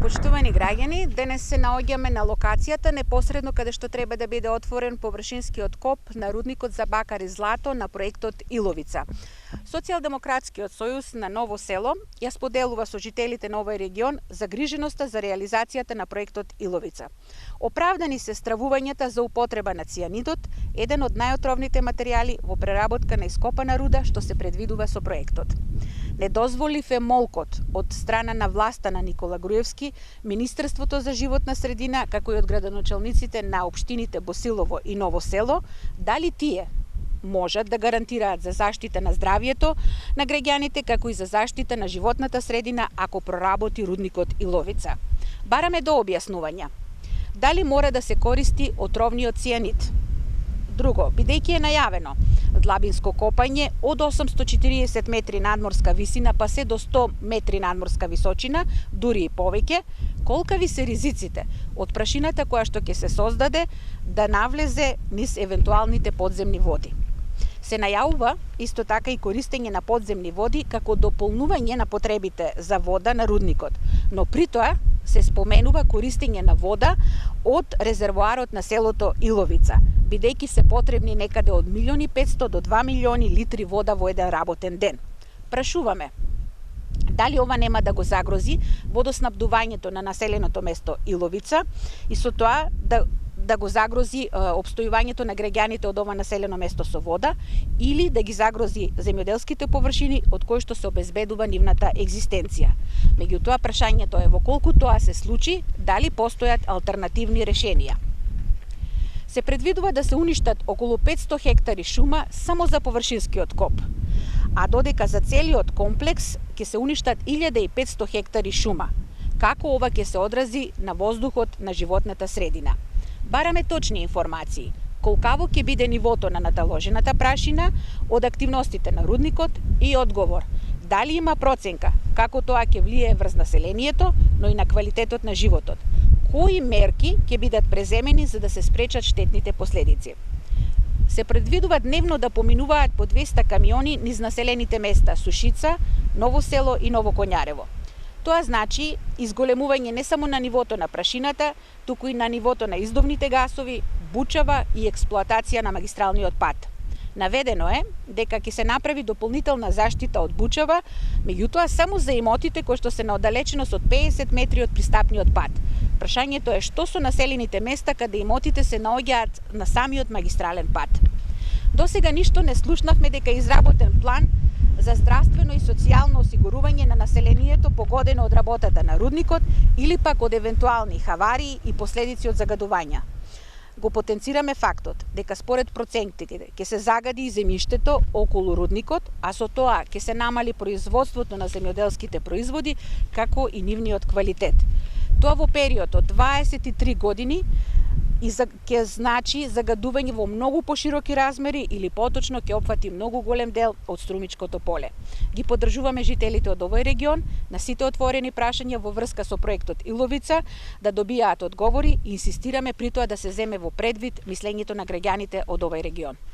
Почитувани граѓани, денес се наоѓаме на локацијата непосредно каде што треба да биде отворен површинскиот коп на рудникот за бакар и злато на проектот Иловица. Социјалдемократскиот сојуз на Ново село ја споделува со жителите на овој регион загриженоста за реализацијата на проектот Иловица. Оправдани се стравувањата за употреба на цијанидот, еден од најотровните материјали во преработка на ископана руда што се предвидува со проектот. Недозволив е молкот од страна на власта на Никола Груевски, Министерството за животна средина, како и од градоначалниците на општините Босилово и Ново село, дали тие можат да гарантираат за заштита на здравието на граѓаните, како и за заштита на животната средина ако проработи рудникот Иловица. Бараме до објаснувања. Дали мора да се користи отровниот цијанид? Друго, бидејќи е најавено длабинско копање од 840 метри надморска висина па се до 100 метри надморска височина, дури и повеќе, колкави се ризиците од прашината која што ќе се создаде да навлезе низ евентуалните подземни води. Се најавува исто така и користење на подземни води како дополнување на потребите за вода на рудникот, но при тоа се споменува користење на вода од резервоарот на селото Иловица, бидејќи се потребни некаде од 1.500.000 до 2 милиони литри вода во еден работен ден. Прашуваме, дали ова нема да го загрози водоснабдувањето на населеното место Иловица и со тоа да го загрози опстојувањето на граѓаните од ова населено место со вода или да ги загрози земјоделските површини од кои што се обезбедува нивната екзистенција. Меѓутоа, прашањето е во колку тоа се случи, дали постојат алтернативни решенија. Се предвидува да се уништат околу 500 хектари шума само за површинскиот коп, а додека за целиот комплекс ќе се уништат 1500 хектари шума. Како ова ќе се одрази на воздухот на животната средина? Бараме точни информации. Колкаво ќе биде нивото на наталожената прашина од активностите на рудникот и одговор. Дали има проценка како тоа ќе влијае врз населението, но и на квалитетот на животот? Кои мерки ќе бидат преземени за да се спречат штетните последици? Се предвидува дневно да поминуваат по 200 камиони низ населените места Сушица, Ново село и Ново Коњарево. Тоа значи изголемување не само на нивото на прашината, туку и на нивото на издувните гасови, бучава и експлоатација на магистралниот пат. Наведено е дека ќе се направи дополнителна заштита од бучава, меѓутоа само за имотите кои што се на оддалеченост од 50 метри од пристапниот пат. Прашањето е што со населените места каде имотите се наоѓаат на самиот магистрален пат. Досега ништо не слушнавме дека е изработен план за здравствено и социјално осигурување на населението погодено од работата на рудникот или пак од евентуални хаварии и последици од загадувања. Го потенцираме фактот дека според процентите ќе се загади и земјиштето околу рудникот, а со тоа ќе се намали производството на земјоделските производи, како и нивниот квалитет. Тоа во период од 23 години и ќе значи загадување во многу пошироки размери или поточно ќе опфати многу голем дел од струмичкото поле. Ги поддржуваме жителите од овој регион на сите отворени прашања во врска со проектот Иловица да добијаат одговори и инсистираме при тоа да се земе во предвид мислењето на граѓаните од овој регион.